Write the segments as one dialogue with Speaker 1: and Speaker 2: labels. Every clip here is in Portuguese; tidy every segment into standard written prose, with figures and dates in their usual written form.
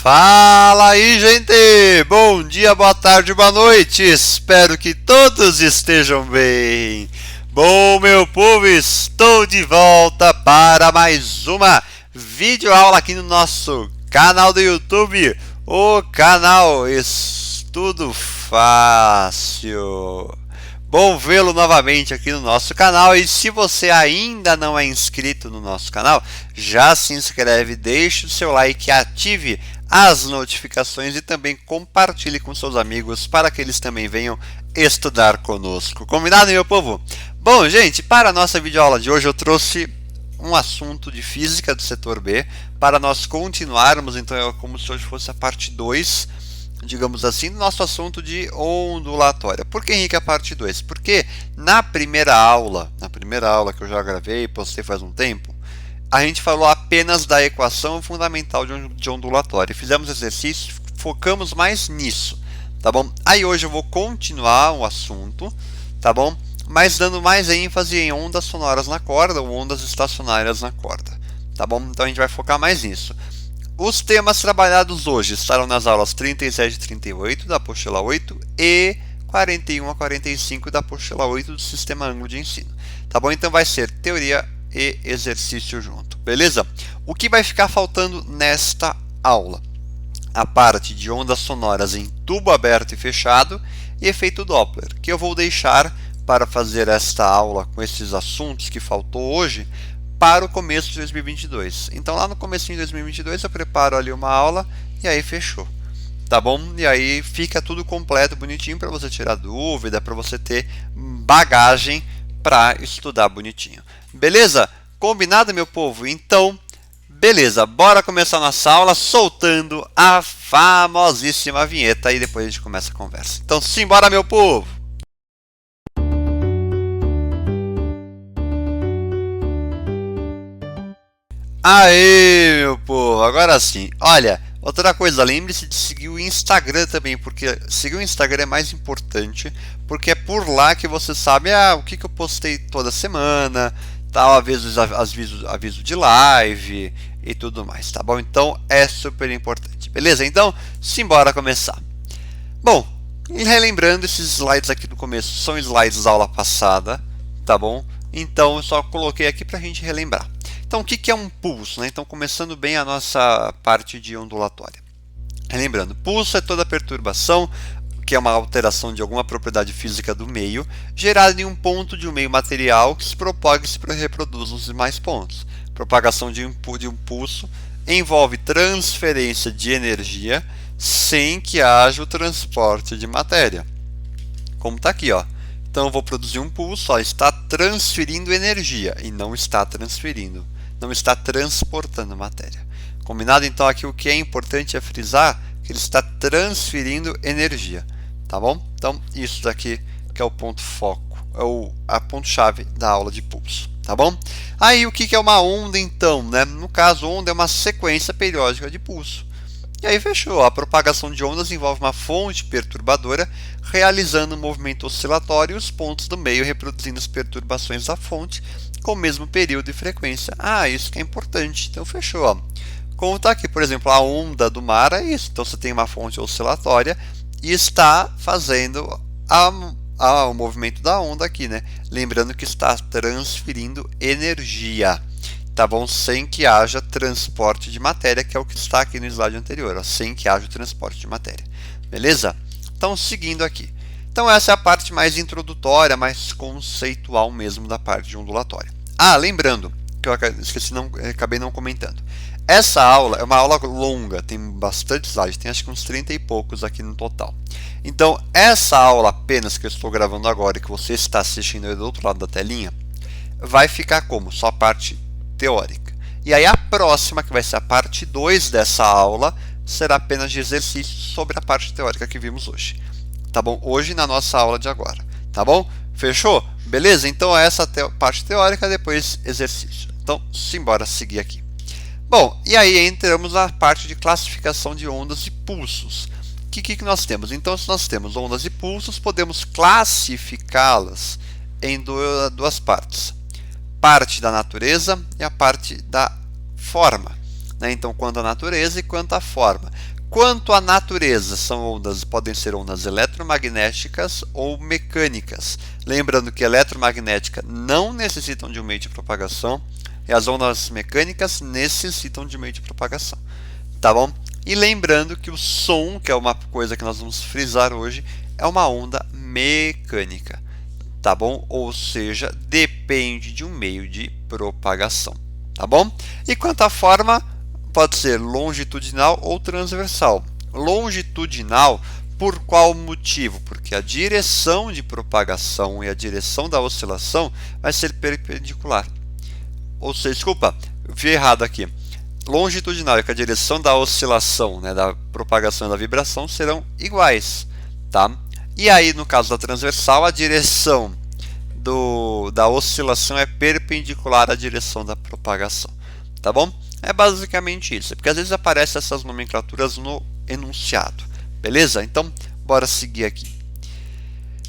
Speaker 1: Fala aí, gente! Bom dia, boa tarde, boa noite! Espero que todos estejam bem! Bom, meu povo, estou de volta para mais uma videoaula aqui no nosso canal do YouTube, o canal Estudo Fácil. Bom vê-lo novamente aqui no nosso canal, e se você ainda não é inscrito no nosso canal, já se inscreve, deixe o seu like, ative as notificações e também compartilhe com seus amigos para que eles também venham estudar conosco. Combinado, meu povo? Bom, gente, para a nossa videoaula de hoje eu trouxe um assunto de física do setor B para nós continuarmos, então é como se hoje fosse a parte 2, digamos assim, do nosso assunto de ondulatória. Por que, Henrique, a parte 2? Porque na primeira aula que eu já gravei e postei faz um tempo, a gente falou apenas da equação fundamental de ondulatória. Fizemos exercícios, focamos mais nisso, tá bom? Aí hoje eu vou continuar o assunto, tá bom? Mas dando mais ênfase em ondas sonoras na corda ou ondas estacionárias na corda, tá bom? Então a gente vai focar mais nisso. Os temas trabalhados hoje estarão nas aulas 37 e 38 da apostila 8 e 41 a 45 da apostila 8 do Sistema Anglo de Ensino. Tá bom? Então vai ser teoria e exercício junto, beleza? O que vai ficar faltando nesta aula? A parte de ondas sonoras em tubo aberto e fechado e efeito Doppler, que eu vou deixar para fazer esta aula com esses assuntos que faltou hoje para o começo de 2022. Então lá no começo de 2022 eu preparo ali uma aula e aí fechou, tá bom? E aí fica tudo completo, bonitinho, para você tirar dúvida, para você ter bagagem para estudar bonitinho. Beleza? Combinado, meu povo? Então, beleza, bora começar nossa aula soltando a famosíssima vinheta e depois a gente começa a conversa. Então simbora, meu povo! Aê, meu povo, agora sim. Olha, outra coisa, lembre-se de seguir o Instagram também, porque seguir o Instagram é mais importante, porque é por lá que você sabe o que eu postei toda semana, tal, aviso de live e tudo mais, tá bom? Então é super importante, beleza? Então, simbora começar. Bom, e relembrando, esses slides aqui do começo são slides da aula passada, tá bom? Então eu só coloquei aqui para a gente relembrar. Então, o que é um pulso, né? Então, começando bem a nossa parte de ondulatória. Lembrando, pulso é toda perturbação, que é uma alteração de alguma propriedade física do meio, gerada em um ponto de um meio material que se propaga e se reproduz nos demais pontos. Propagação de um pulso envolve transferência de energia sem que haja o transporte de matéria. Como está aqui, ó. Então, eu vou produzir um pulso, ó, está transferindo energia e não está transportando matéria. Combinado? Então, aqui o que é importante é frisar que ele está transferindo energia, tá bom? Então, isso daqui que é o ponto foco, é a ponto-chave da aula de pulso, tá bom? Aí, o que é uma onda, então, né? No caso, onda é uma sequência periódica de pulso. E aí fechou. A propagação de ondas envolve uma fonte perturbadora realizando um movimento oscilatório e os pontos do meio reproduzindo as perturbações da fonte com o mesmo período e frequência. Isso que é importante. Então fechou. Ó. Como está aqui, por exemplo, a onda do mar é isso. Então você tem uma fonte oscilatória e está fazendo o movimento da onda aqui, né? Lembrando que está transferindo energia, tá bom? Sem que haja transporte de matéria, que é o que está aqui no slide anterior, ó, sem que haja o transporte de matéria. Beleza? Então, seguindo aqui. Então, essa é a parte mais introdutória, mais conceitual mesmo da parte de ondulatória. Lembrando, que eu acabei não comentando. Essa aula é uma aula longa, tem bastante slide, tem acho que uns 30 e poucos aqui no total. Então, essa aula apenas que eu estou gravando agora e que você está assistindo aí do outro lado da telinha, vai ficar como? Só a parte teórica. E aí a próxima, que vai ser a parte 2 dessa aula, será apenas de exercícios sobre a parte teórica que vimos hoje. Tá bom? Hoje na nossa aula de agora. Tá bom? Fechou? Beleza? Então essa parte teórica, depois exercício. Então, simbora seguir aqui. Bom, e aí entramos na parte de classificação de ondas e pulsos. O que nós temos? Então, se nós temos ondas e pulsos, podemos classificá-las em duas partes. Parte da natureza e a parte da forma. né? Então, quanto à natureza e quanto à forma. Quanto à natureza, podem ser ondas eletromagnéticas ou mecânicas. Lembrando que eletromagnética não necessitam de um meio de propagação e as ondas mecânicas necessitam de meio de propagação. Tá bom? E lembrando que o som, que é uma coisa que nós vamos frisar hoje, é uma onda mecânica. Tá bom? Ou seja, depende de um meio de propagação. Tá bom? E quanto à forma, pode ser longitudinal ou transversal. Longitudinal, por qual motivo? Porque a direção de propagação e a direção da oscilação vai ser perpendicular. Ou seja, desculpa, eu vi errado aqui. Longitudinal é que a direção da oscilação, né, da propagação e da vibração serão iguais. Tá? E aí, no caso da transversal, a direção da oscilação é perpendicular à direção da propagação. Tá bom? É basicamente isso, porque às vezes aparecem essas nomenclaturas no enunciado. Beleza? Então, bora seguir aqui.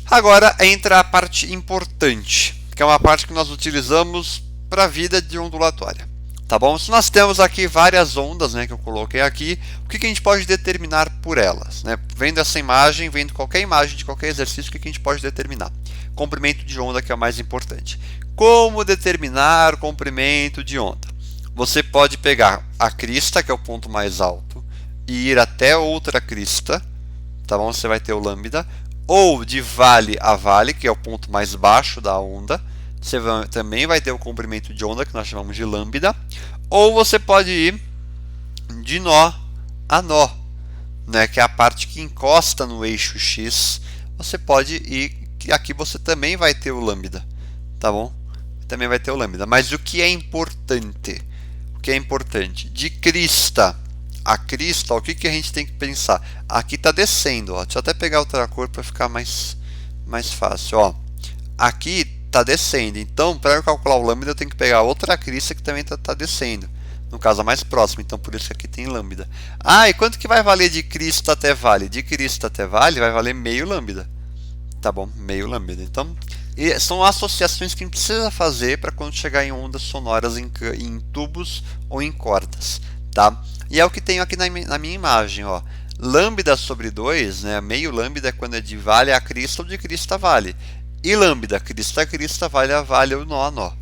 Speaker 1: Agora entra a parte importante, que é uma parte que nós utilizamos para a vida de ondulatória. Tá bom? Se nós temos aqui várias ondas, né, que eu coloquei aqui, o que a gente pode determinar por elas? Né? Vendo essa imagem, vendo qualquer imagem de qualquer exercício, o que a gente pode determinar? Comprimento de onda, que é o mais importante. Como determinar o comprimento de onda? Você pode pegar a crista, que é o ponto mais alto, e ir até outra crista, tá bom? Você vai ter o lambda, ou de vale a vale, que é o ponto mais baixo da onda, você também vai ter o comprimento de onda, que nós chamamos de lambda, ou você pode ir de nó a nó, né, que é a parte que encosta no eixo X. Você pode ir, aqui você também vai ter o lambda, tá bom? Também vai ter o lambda, mas o que é importante? Que é importante, de crista a crista, ó, o que a gente tem que pensar? Aqui está descendo, ó. Deixa eu até pegar outra cor para ficar mais fácil. Ó. Aqui está descendo, então para eu calcular o lambda eu tenho que pegar outra crista que também está descendo, no caso a mais próxima, então por isso que aqui tem lambda. Ah, e quanto que vai valer de crista até vale? De crista até vale vai valer meio lambda, tá bom? Meio lambda. Então são associações que a gente precisa fazer para quando chegar em ondas sonoras em tubos ou em cordas, tá? E é o que tenho aqui na minha imagem, ó. Lambda sobre 2, né? Meio lambda é quando é de vale a crista ou de crista a vale. E lambda, crista a crista, vale a vale ou nó a nó.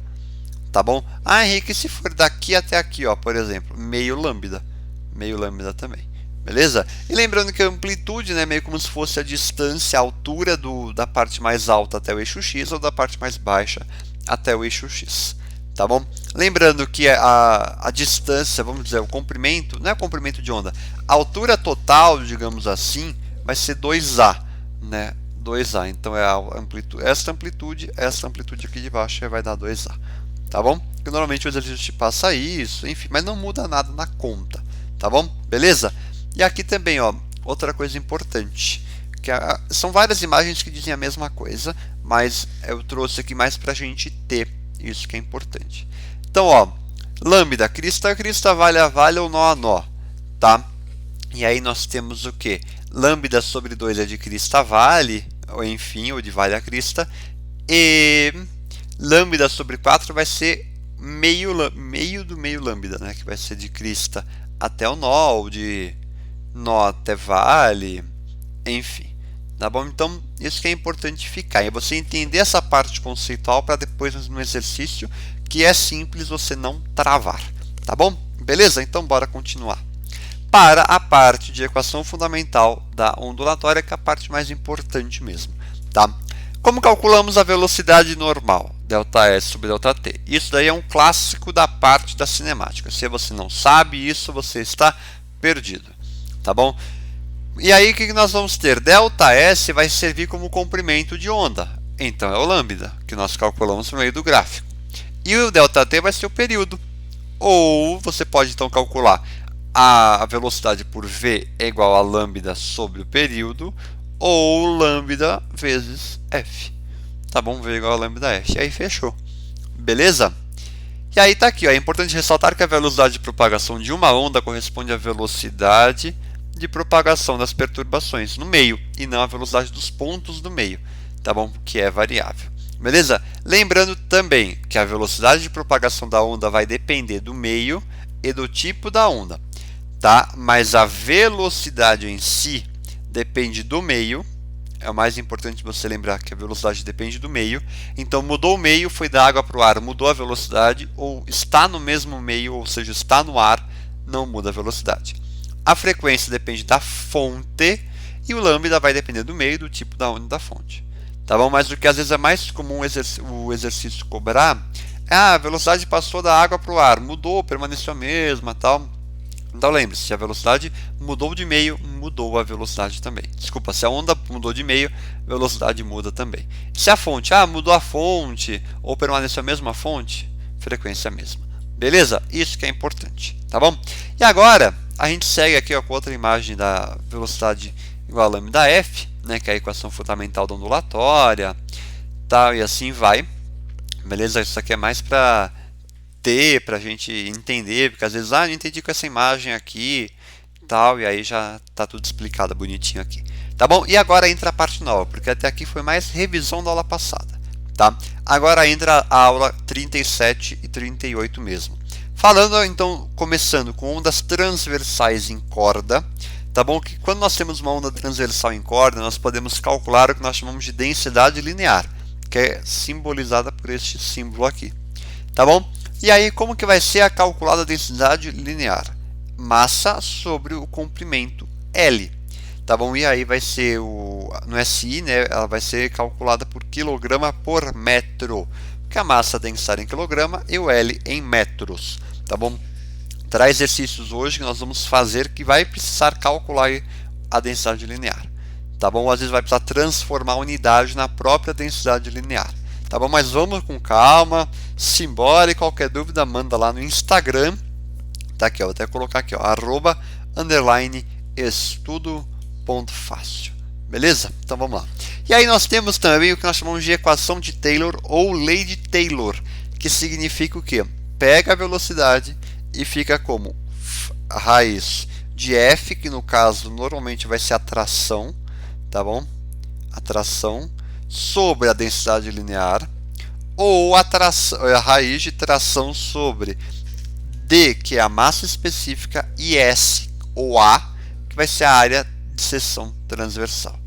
Speaker 1: Tá bom? Ah, Henrique, se for daqui até aqui, ó, por exemplo, meio lambda. Meio lambda também. Beleza? E lembrando que a amplitude, né, meio como se fosse a distância, a altura da parte mais alta até o eixo X ou da parte mais baixa até o eixo X. Tá bom? Lembrando que a distância, vamos dizer, o comprimento, não é o comprimento de onda, a altura total, digamos assim, vai ser 2A, né? 2A, então é a amplitude, essa amplitude aqui de baixo vai dar 2A. Tá bom? Porque normalmente o exercício te passa isso, enfim, mas não muda nada na conta. Tá bom? Beleza? E aqui também, ó, outra coisa importante, que são várias imagens que dizem a mesma coisa, mas eu trouxe aqui mais para a gente ter isso que é importante. Então, ó, lambda, crista a crista, vale a vale ou nó a nó, tá? E aí nós temos o que? Lambda sobre 2 é de crista a vale, ou enfim, ou de vale a crista, e lambda sobre 4 vai ser meio do meio lambda, né? Que vai ser de crista até o nó, ou de nó até vale, enfim. Tá bom? Então, isso que é importante ficar. É você entender essa parte conceitual para depois no exercício, que é simples você não travar. Tá bom? Beleza? Então, bora continuar. Para a parte de equação fundamental da ondulatória, que é a parte mais importante mesmo. Tá? Como calculamos a velocidade normal, ΔS sobre ΔT? Isso daí é um clássico da parte da cinemática. Se você não sabe isso, você está perdido. Tá bom? E aí o que nós vamos ter? ΔS vai servir como comprimento de onda. Então é o lambda, que nós calculamos no meio do gráfico. E o ΔT vai ser o período. Ou você pode então calcular a velocidade por V é igual a lambda sobre o período, ou lambda vezes F. Tá bom? V igual a lambda F. E aí fechou. Beleza? E aí tá aqui, ó. É importante ressaltar que a velocidade de propagação de uma onda corresponde à velocidade de propagação das perturbações no meio, e não a velocidade dos pontos do meio, tá bom? Que é variável. Beleza? Lembrando também que a velocidade de propagação da onda vai depender do meio e do tipo da onda, tá? Mas a velocidade em si depende do meio. É o mais importante você lembrar que a velocidade depende do meio. Então mudou o meio, foi da água para o ar, mudou a velocidade, ou está no mesmo meio, ou seja, está no ar, não muda a velocidade. A frequência depende da fonte e o lambda vai depender do meio, do tipo da onda e da fonte. Tá bom? Mas o que às vezes é mais comum o exercício cobrar é a velocidade passou da água para o ar, mudou, permaneceu a mesma, tal. Então lembre-se, se a velocidade mudou de meio, mudou a velocidade também. Desculpa, se a onda mudou de meio, a velocidade muda também. Se a fonte, mudou a fonte, ou permaneceu a mesma fonte, frequência a mesma. Beleza? Isso que é importante, tá bom? E agora, a gente segue aqui ó, com outra imagem da velocidade igual a lambda f, né, que é a equação fundamental da ondulatória, tal, e assim vai. Beleza? Isso aqui é mais para a gente entender, porque às vezes, não entendi com essa imagem aqui, tal, e aí já tá tudo explicado bonitinho aqui. Tá bom? E agora entra a parte nova, porque até aqui foi mais revisão da aula passada, tá? Agora entra a aula 37 e 38 mesmo. Falando então, começando com ondas transversais em corda, tá bom? Que quando nós temos uma onda transversal em corda, nós podemos calcular o que nós chamamos de densidade linear, que é simbolizada por este símbolo aqui, tá bom? E aí, como que vai ser a calculada densidade linear? Massa sobre o comprimento L, tá bom? E aí vai ser no SI, né? Ela vai ser calculada por quilograma por metro, porque a massa tem que estar em quilograma e o L em metros, tá bom? Terá exercícios hoje que nós vamos fazer que vai precisar calcular a densidade linear, tá bom? Às vezes vai precisar transformar a unidade na própria densidade linear. Tá bom? Mas vamos com calma, simbora, e qualquer dúvida manda lá no Instagram, tá aqui, ó, vou até colocar aqui, ó, @estudo.fácil, beleza? Então vamos lá. E aí nós temos também o que nós chamamos de equação de Taylor ou lei de Taylor, que significa o quê? Pega a velocidade e fica como a raiz de f, que no caso normalmente vai ser a tração, tá bom? A tração sobre a densidade linear, ou a raiz de tração sobre D, que é a massa específica, e S, ou A, que vai ser a área de seção transversal.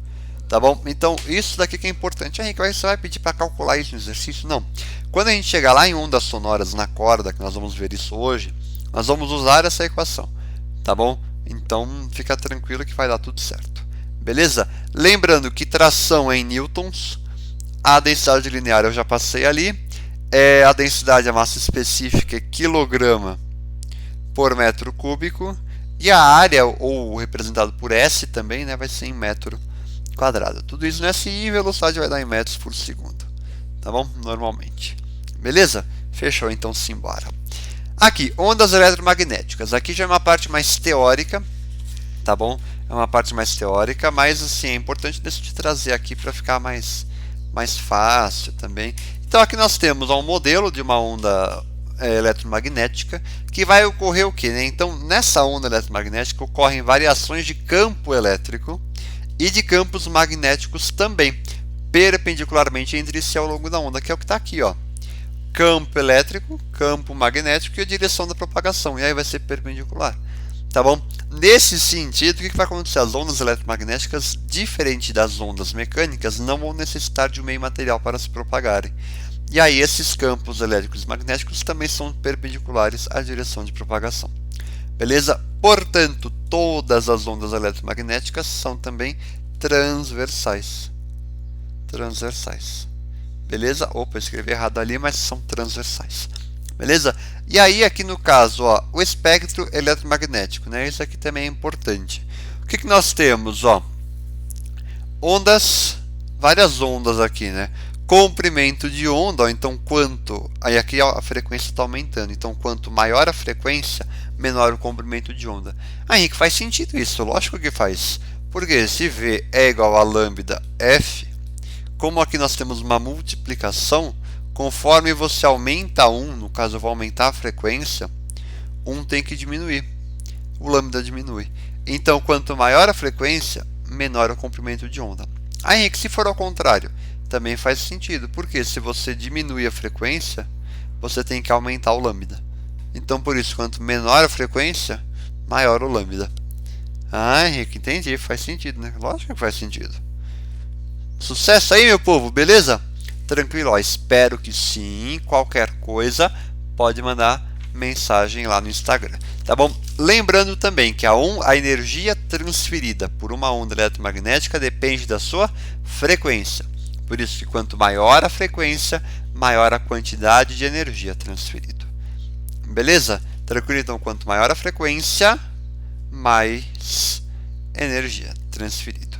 Speaker 1: Tá bom? Então, isso daqui que é importante. Henrique, você vai pedir para calcular isso no exercício? Não. Quando a gente chegar lá em ondas sonoras na corda, que nós vamos ver isso hoje, nós vamos usar essa equação. Tá bom? Então, fica tranquilo que vai dar tudo certo. Beleza? Lembrando que tração é em newtons, a densidade linear eu já passei ali, a densidade, a massa específica é quilograma por metro cúbico, e a área, ou representado por S também, né, vai ser em metro quadrado. Tudo isso no SI e velocidade vai dar em metros por segundo, tá bom? Normalmente. Beleza? Fechou, então simbora. Aqui, ondas eletromagnéticas. Aqui já é uma parte mais teórica, tá bom? É uma parte mais teórica, mas assim, é importante te trazer aqui para ficar mais fácil também. Então aqui nós temos um modelo de uma onda eletromagnética que vai ocorrer o que, né? Então nessa onda eletromagnética ocorrem variações de campo elétrico e de campos magnéticos também, perpendicularmente entre si ao longo da onda, que é o que está aqui, ó. Campo elétrico, campo magnético e a direção da propagação, e aí vai ser perpendicular. Tá bom? Nesse sentido, o que vai acontecer? As ondas eletromagnéticas, diferente das ondas mecânicas, não vão necessitar de um meio material para se propagarem. E aí esses campos elétricos e magnéticos também são perpendiculares à direção de propagação. Beleza? Portanto, todas as ondas eletromagnéticas são também transversais. Transversais. Beleza? Opa, eu escrevi errado ali, mas são transversais. Beleza? E aí aqui no caso, ó, o espectro eletromagnético, né? Isso aqui também é importante. O que nós temos, ó? Ondas, várias ondas aqui, né? Comprimento de onda, ó, então quanto, aí aqui ó, a frequência está aumentando, então quanto maior a frequência, menor o comprimento de onda. Aí que faz sentido isso, lógico que faz. Porque se V é igual a lambda F, como aqui nós temos uma multiplicação, conforme você aumenta 1, no caso eu vou aumentar a frequência, 1 tem que diminuir, o lambda diminui. Então, quanto maior a frequência, menor o comprimento de onda. Aí, se for ao contrário, também faz sentido, porque se você diminui a frequência, você tem que aumentar o lambda. Então, por isso, quanto menor a frequência, maior o lambda. Ah, Henrique, entendi. Faz sentido, né? Lógico que faz sentido. Sucesso aí, meu povo, beleza? Tranquilo, ó, espero que sim. Qualquer coisa, pode mandar mensagem lá no Instagram, tá bom? Lembrando também que a energia transferida por uma onda eletromagnética depende da sua frequência. Por isso que quanto maior a frequência, maior a quantidade de energia transferida. Beleza? Tranquilo? Então, quanto maior a frequência, mais energia transferida.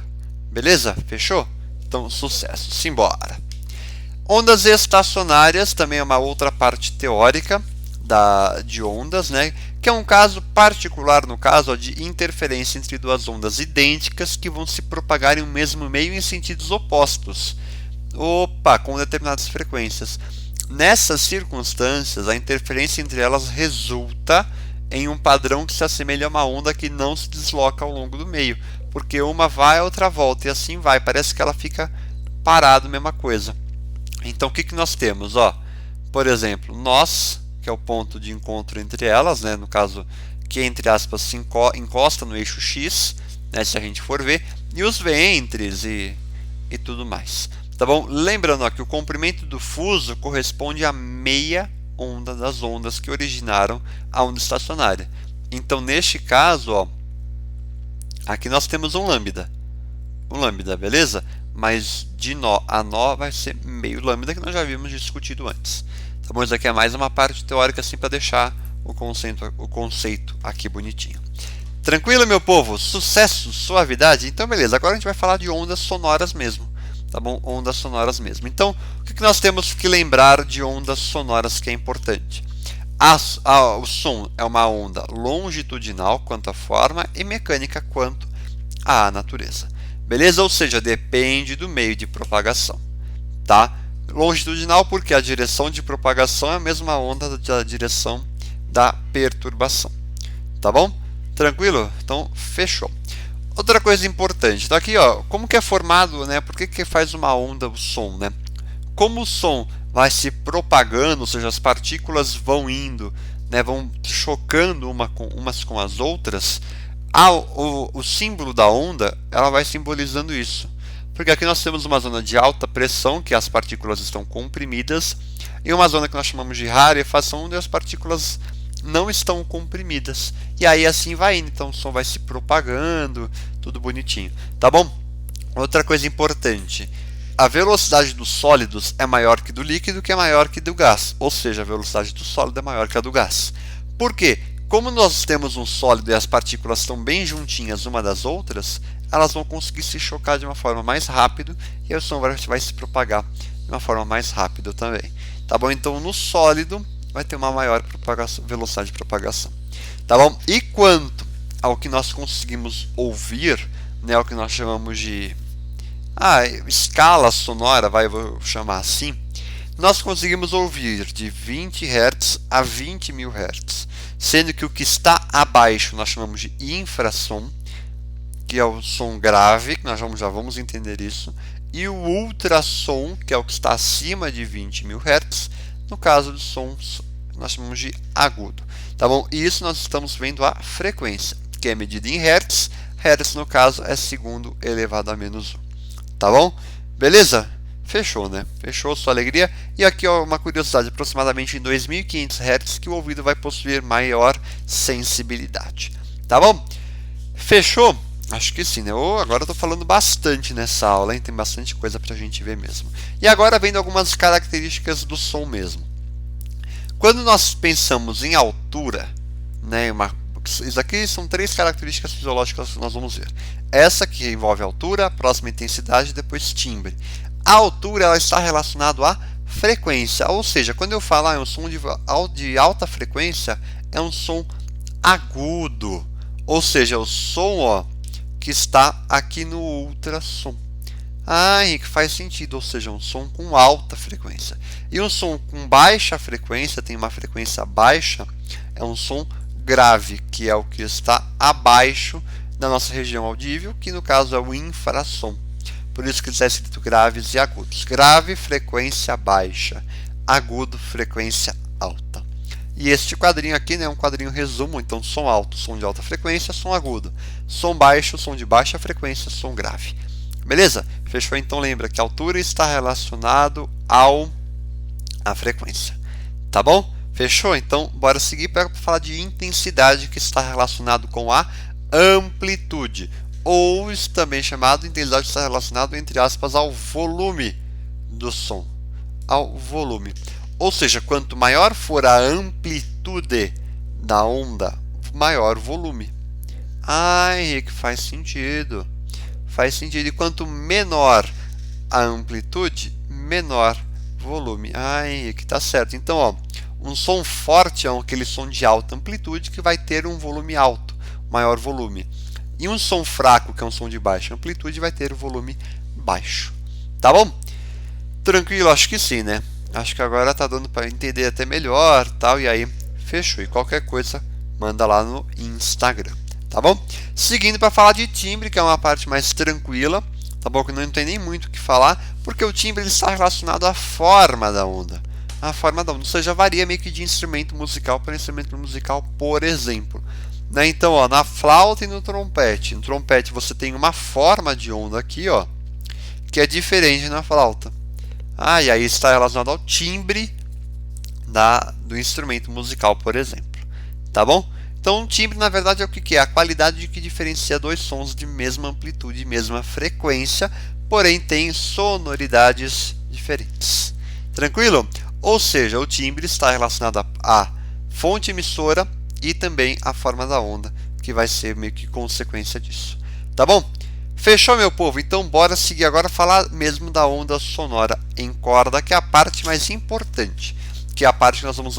Speaker 1: Beleza? Fechou? Então, sucesso. Simbora. Ondas estacionárias também é uma outra parte teórica de ondas, né? Que é um caso particular, no caso, ó, de interferência entre duas ondas idênticas que vão se propagar em um mesmo meio em sentidos opostos. Opa, com determinadas frequências. Nessas circunstâncias, a interferência entre elas resulta em um padrão que se assemelha a uma onda que não se desloca ao longo do meio, porque uma vai, a outra volta, e assim vai. Parece que ela fica parada, mesma coisa. Então, o que nós temos? Ó, por exemplo, nós, que é o ponto de encontro entre elas, né, no caso, que entre aspas se encosta no eixo X, né, se a gente for ver, e os ventres e tudo mais. Tá bom? Lembrando ó, que o comprimento do fuso corresponde à meia onda das ondas que originaram a onda estacionária. Então, neste caso, ó, aqui nós temos um lambda. Um lambda, beleza? Mas de nó a nó vai ser meio lambda, que nós já havíamos discutido antes. Tá bom? Isso aqui é mais uma parte teórica assim para deixar o conceito aqui bonitinho. Tranquilo, meu povo? Sucesso, suavidade? Então, beleza. Agora a gente vai falar de ondas sonoras mesmo. Tá bom? Ondas sonoras mesmo. Então, o que nós temos que lembrar de ondas sonoras que é importante? O som é uma onda longitudinal quanto à forma e mecânica quanto à natureza. Beleza? Ou seja, depende do meio de propagação. Tá? Longitudinal porque a direção de propagação é a mesma onda da direção da perturbação. Tá bom? Tranquilo? Então, fechou. Outra coisa importante, tá aqui, ó, como que é formado, né? Por que faz uma onda o som, né? Como o som vai se propagando, ou seja, as partículas vão indo, né, vão chocando umas com as outras, o símbolo da onda, ela vai simbolizando isso. Porque aqui nós temos uma zona de alta pressão, que as partículas estão comprimidas, e uma zona que nós chamamos de rarefação, onde as partículas não estão comprimidas. E aí assim vai indo, então o som vai se propagando, tudo bonitinho. Tá bom? Outra coisa importante, a velocidade dos sólidos é maior que do líquido, que é maior que do gás. Ou seja, a velocidade do sólido é maior que a do gás. Por quê? Como nós temos um sólido e as partículas estão bem juntinhas uma das outras, elas vão conseguir se chocar de uma forma mais rápida e o som vai se propagar de uma forma mais rápida também. Tá bom? Então, no sólido vai ter uma maior velocidade de propagação. Tá bom? E quanto ao que nós conseguimos ouvir, né, o que nós chamamos de escala sonora, vou chamar assim, nós conseguimos ouvir de 20 Hz a 20.000 Hz, sendo que o que está abaixo nós chamamos de infrassom, que é o som grave, que nós já vamos entender isso, e o ultrassom, que é o que está acima de 20.000 Hz, no caso dos sons nós chamamos de agudo. Tá bom? E isso nós estamos vendo a frequência, que é medida em Hz. Hz, no caso, é segundo elevado a menos 1. Tá bom? Beleza? Fechou, né? Fechou sua alegria. E aqui ó, uma curiosidade, aproximadamente em 2.500 Hz que o ouvido vai possuir maior sensibilidade. Tá bom? Fechou? Acho que sim, né? Agora eu estou falando bastante nessa aula, hein? Tem bastante coisa para a gente ver mesmo. E agora vendo algumas características do som mesmo. Quando nós pensamos em altura, né, isso aqui são 3 características fisiológicas que nós vamos ver. Essa que envolve altura, próxima intensidade e depois timbre. A altura ela está relacionada à frequência, ou seja, quando eu falar é um som de alta frequência, é um som agudo, ou seja, o som ó, que está aqui no ultrassom. Henrique, faz sentido, ou seja, um som com alta frequência. E um som com baixa frequência, tem uma frequência baixa, é um som grave, que é o que está abaixo da nossa região audível, que no caso é o infrassom. Por isso que está escrito graves e agudos. Grave, frequência baixa. Agudo, frequência alta. E este quadrinho aqui, né, é um quadrinho resumo, então som alto, som de alta frequência, som agudo. Som baixo, som de baixa frequência, som grave. Beleza? Fechou? Então lembra que a altura está relacionado à frequência. Tá bom? Fechou? Então bora seguir para falar de intensidade, que está relacionado com a amplitude. Ou isso também chamado, intensidade está relacionado, entre aspas, ao volume do som. Ao volume. Ou seja, quanto maior for a amplitude da onda, maior o volume. Ah, Henrique, faz sentido. Faz sentido. E quanto menor a amplitude, menor volume. Ah, Henrique, tá certo. Então, ó, um som forte é aquele som de alta amplitude que vai ter um volume alto, maior volume. E um som fraco, que é um som de baixa amplitude, vai ter o volume baixo. Tá bom? Tranquilo? Acho que sim, né? Acho que agora tá dando para entender até melhor, tal, e aí fechou. E qualquer coisa, manda lá no Instagram, tá bom? Seguindo para falar de timbre, que é uma parte mais tranquila, tá bom? Que não tem nem muito o que falar, porque o timbre ele está relacionado à forma da onda. A forma da onda, ou seja, varia meio que de instrumento musical para instrumento musical, por exemplo. Né? Então, ó, na flauta e no trompete. No trompete você tem uma forma de onda aqui, ó, que é diferente na flauta. Ah, e aí está relacionado ao timbre do instrumento musical, por exemplo. Tá bom? Então, um timbre, na verdade, é o que é? A qualidade que diferencia dois sons de mesma amplitude e mesma frequência, porém tem sonoridades diferentes. Tranquilo? Ou seja, o timbre está relacionado à fonte emissora e também à forma da onda, que vai ser meio que consequência disso. Tá bom? Fechou, meu povo? Então bora seguir agora falar mesmo da onda sonora em corda, que é a parte mais importante, que é a parte que nós vamos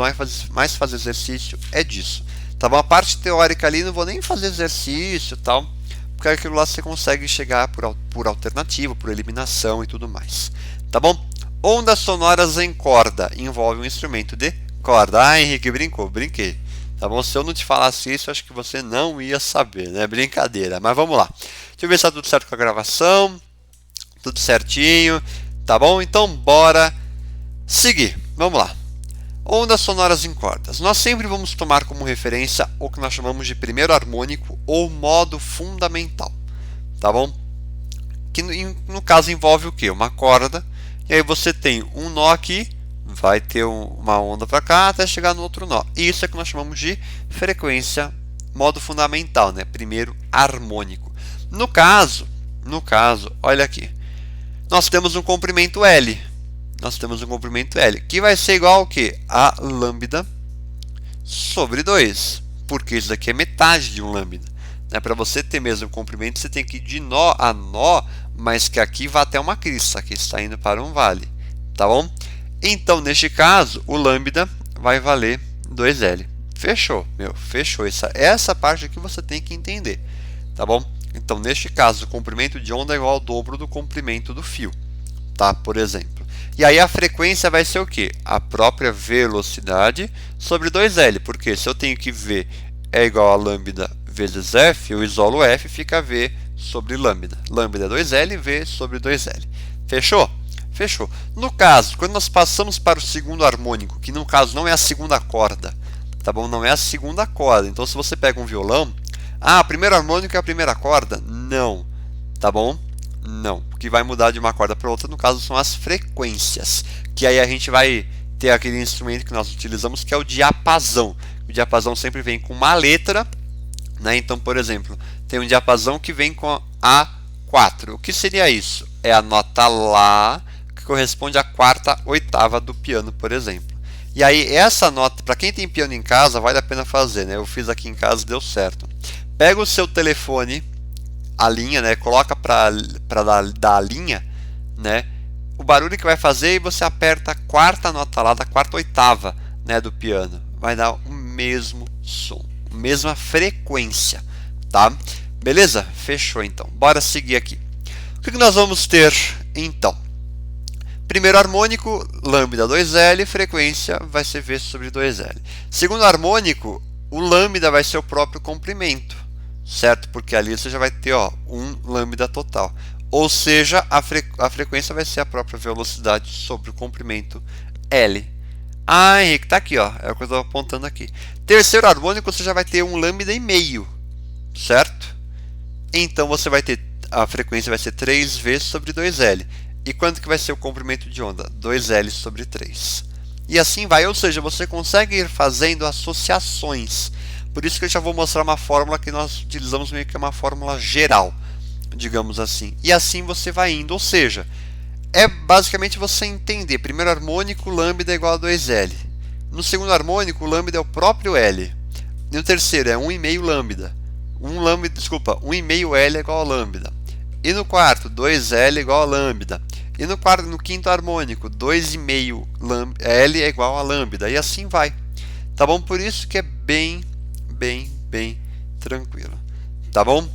Speaker 1: mais fazer exercício, é disso. Tá bom? A parte teórica ali não vou nem fazer exercício, tal, porque aquilo lá você consegue chegar por alternativa, por eliminação e tudo mais. Tá bom? Ondas sonoras em corda envolve um instrumento de corda. Ah, Henrique, brincou, brinquei. Tá bom? Se eu não te falasse isso, acho que você não ia saber, né? Brincadeira. Mas vamos lá. Deixa eu ver se tá tudo certo com a gravação. Tudo certinho. Tá bom? Então, bora seguir. Vamos lá. Ondas sonoras em cordas. Nós sempre vamos tomar como referência o que nós chamamos de primeiro harmônico ou modo fundamental. Tá bom? Que no caso envolve o quê? Uma corda. E aí você tem um nó aqui. Vai ter uma onda para cá até chegar no outro nó. Isso é que nós chamamos de frequência, modo fundamental, né? Primeiro harmônico. No caso, olha aqui. Nós temos um comprimento L. Que vai ser igual ao quê? A lambda sobre 2. Porque isso daqui é metade de um lambda. Né? Para você ter mesmo comprimento, você tem que ir de nó a nó, mas que aqui vai até uma crista. Aqui está indo para um vale. Tá bom? Então, neste caso, o lambda vai valer 2L. Fechou, meu, fechou. Essa parte aqui você tem que entender, tá bom? Então, neste caso, o comprimento de onda é igual ao dobro do comprimento do fio, tá? Por exemplo. E aí a frequência vai ser o quê? A própria velocidade sobre 2L, porque se eu tenho que V é igual a lambda vezes F, eu isolo F, fica V sobre lambda. Lambda é 2L, V sobre 2L. Fechou? Fechou. No caso, quando nós passamos para o segundo harmônico, que no caso não é a segunda corda, tá bom? Não é a segunda corda. Então, se você pega um violão, o primeiro harmônico é a primeira corda? Não, tá bom? Não. O que vai mudar de uma corda para outra, no caso, são as frequências. Que aí a gente vai ter aquele instrumento que nós utilizamos, que é o diapasão. O diapasão sempre vem com uma letra, né? Então, por exemplo, tem um diapasão que vem com a 4. O que seria isso? É a nota Lá, corresponde à quarta oitava do piano, por exemplo. E aí essa nota, para quem tem piano em casa, vale a pena fazer, né? Eu fiz aqui em casa, deu certo. Pega o seu telefone, a linha, né? Coloca para dar a linha, né? O barulho que vai fazer e você aperta a quarta nota lá da quarta oitava, né, do piano. Vai dar o mesmo som, a mesma frequência, tá? Beleza? Fechou então. Bora seguir aqui. O que nós vamos ter então? Primeiro harmônico, lambda 2L, frequência vai ser V sobre 2L. Segundo harmônico, o lambda vai ser o próprio comprimento, certo? Porque ali você já vai ter um lambda total. Ou seja, a frequência vai ser a própria velocidade sobre o comprimento L. Ah, Henrique, tá aqui, ó. É o que eu estou apontando aqui. Terceiro harmônico, você já vai ter um lambda e meio, certo? Então você vai ter, a frequência vai ser 3V sobre 2L. E quanto que vai ser o comprimento de onda? 2L sobre 3. E assim vai, ou seja, você consegue ir fazendo associações. Por isso que eu já vou mostrar uma fórmula que nós utilizamos meio que uma fórmula geral, digamos assim. E assim você vai indo, ou seja, é basicamente você entender. Primeiro harmônico, lambda é igual a 2L. No segundo harmônico, o lambda é o próprio L. No terceiro é 1,5 lambda. 1,5 L é igual a lambda. E no quarto, 2L é igual a lambda. E no quinto harmônico, 2,5 L é igual a lambda. E assim vai. Tá bom? Por isso que é bem tranquilo. Tá bom?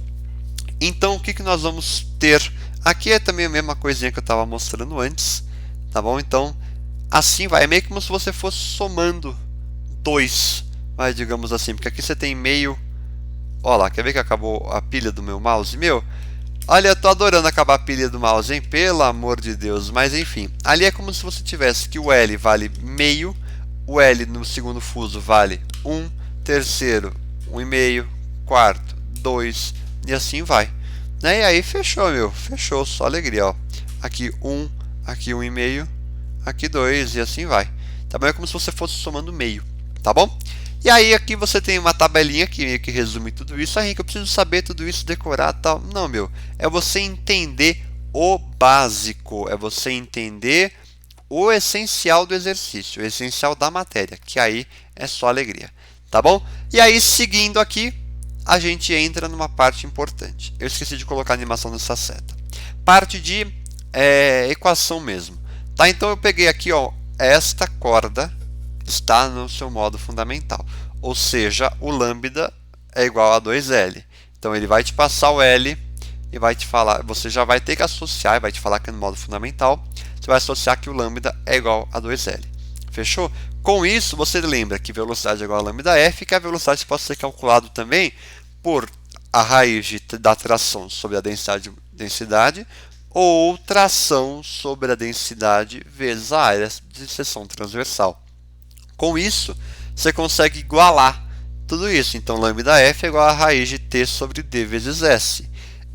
Speaker 1: Então, o que nós vamos ter? Aqui é também a mesma coisinha que eu estava mostrando antes. Tá bom? Então, assim vai. É meio como se você fosse somando 2. Mas digamos assim. Porque aqui você tem meio... Olha lá, quer ver que acabou a pilha do meu mouse? Olha, eu tô adorando acabar a pilha do mouse, hein? Pelo amor de Deus. Mas enfim, ali é como se você tivesse que o L vale meio, o L no segundo fuso vale 1, terceiro 1,5, quarto 2 e assim vai. Né? E aí fechou, fechou, só alegria, ó. Aqui 1, aqui 1,5, aqui 2 e assim vai. Também é como se você fosse somando meio, tá bom? E aí aqui você tem uma tabelinha que meio que resume tudo isso. Henrique, eu preciso saber tudo isso, decorar tal. Não, é você entender o básico, é você entender o essencial do exercício, o essencial da matéria, que aí é só alegria, tá bom? E aí seguindo aqui, a gente entra numa parte importante. Eu esqueci de colocar a animação nessa seta. Parte de equação mesmo, tá? Então eu peguei aqui, ó, esta corda está no seu modo fundamental, ou seja, o lambda é igual a 2L. Então ele vai te passar o L e vai te falar, você já vai ter que associar, vai te falar que é no modo fundamental, você vai associar que o lambda é igual a 2L. Fechou? Com isso, você lembra que velocidade é igual a lambda F, que a velocidade pode ser calculado também por a raiz da tração sobre a densidade ou tração sobre a densidade vezes a área de seção transversal. Com isso, você consegue igualar tudo isso. Então, lambda F é igual a raiz de T sobre D vezes S.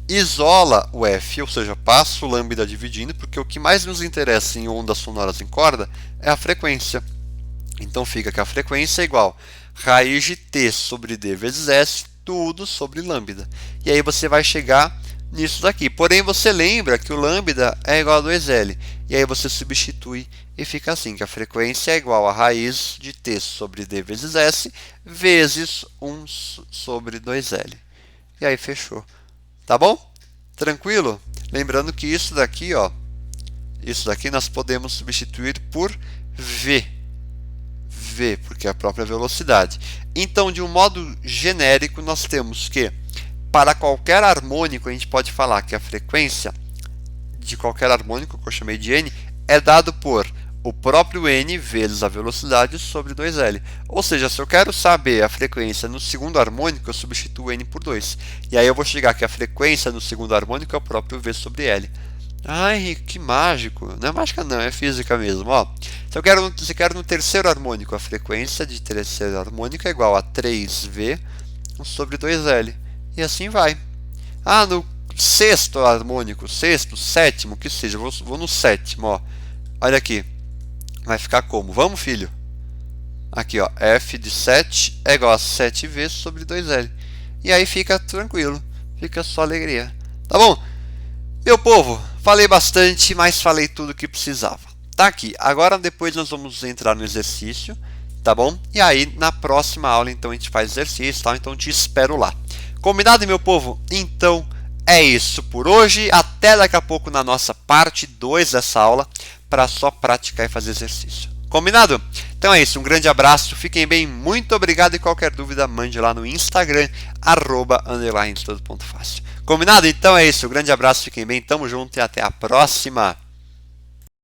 Speaker 1: Isola o F, ou seja, passa o lambda dividindo, porque o que mais nos interessa em ondas sonoras em corda é a frequência. Então, fica que a frequência é igual a raiz de T sobre D vezes S, tudo sobre lambda. E aí você vai chegar nisso daqui. Porém, você lembra que o lambda é igual a 2L. E aí você substitui e fica assim, que a frequência é igual a raiz de T sobre D vezes S vezes 1 sobre 2L. E aí fechou. Tá bom? Tranquilo? Lembrando que isso daqui, ó, isso daqui nós podemos substituir por V. V, porque é a própria velocidade. Então, de um modo genérico, nós temos que para qualquer harmônico, a gente pode falar que a frequência de qualquer harmônico, que eu chamei de N, é dado por o próprio N vezes a velocidade sobre 2L. Ou seja, se eu quero saber a frequência no segundo harmônico, eu substituo N por 2. E aí eu vou chegar que a frequência no segundo harmônico é o próprio V sobre L. Ai, Henrique, que mágico. Não é mágica não, é física mesmo. Ó, se eu quero no terceiro harmônico, a frequência de terceiro harmônico é igual a 3V sobre 2L. E assim vai. Ah, no sexto harmônico, sexto, sétimo, que seja, vou no sétimo, ó. Olha aqui. Vai ficar como? Vamos, filho? Aqui, ó, F de 7 é igual a 7V sobre 2L. E aí fica tranquilo, fica só alegria. Tá bom? Meu povo, falei bastante, mas falei tudo o que precisava. Tá aqui. Agora depois nós vamos entrar no exercício, tá bom? E aí na próxima aula então a gente faz exercício, tá? Então te espero lá. Combinado, meu povo? Então é isso por hoje. Até daqui a pouco na nossa parte 2 dessa aula, para só praticar e fazer exercício. Combinado? Então é isso, um grande abraço, fiquem bem, muito obrigado e qualquer dúvida mande lá no Instagram, @_estudo.fácil. Combinado? Então é isso, um grande abraço, fiquem bem, tamo junto e até a próxima!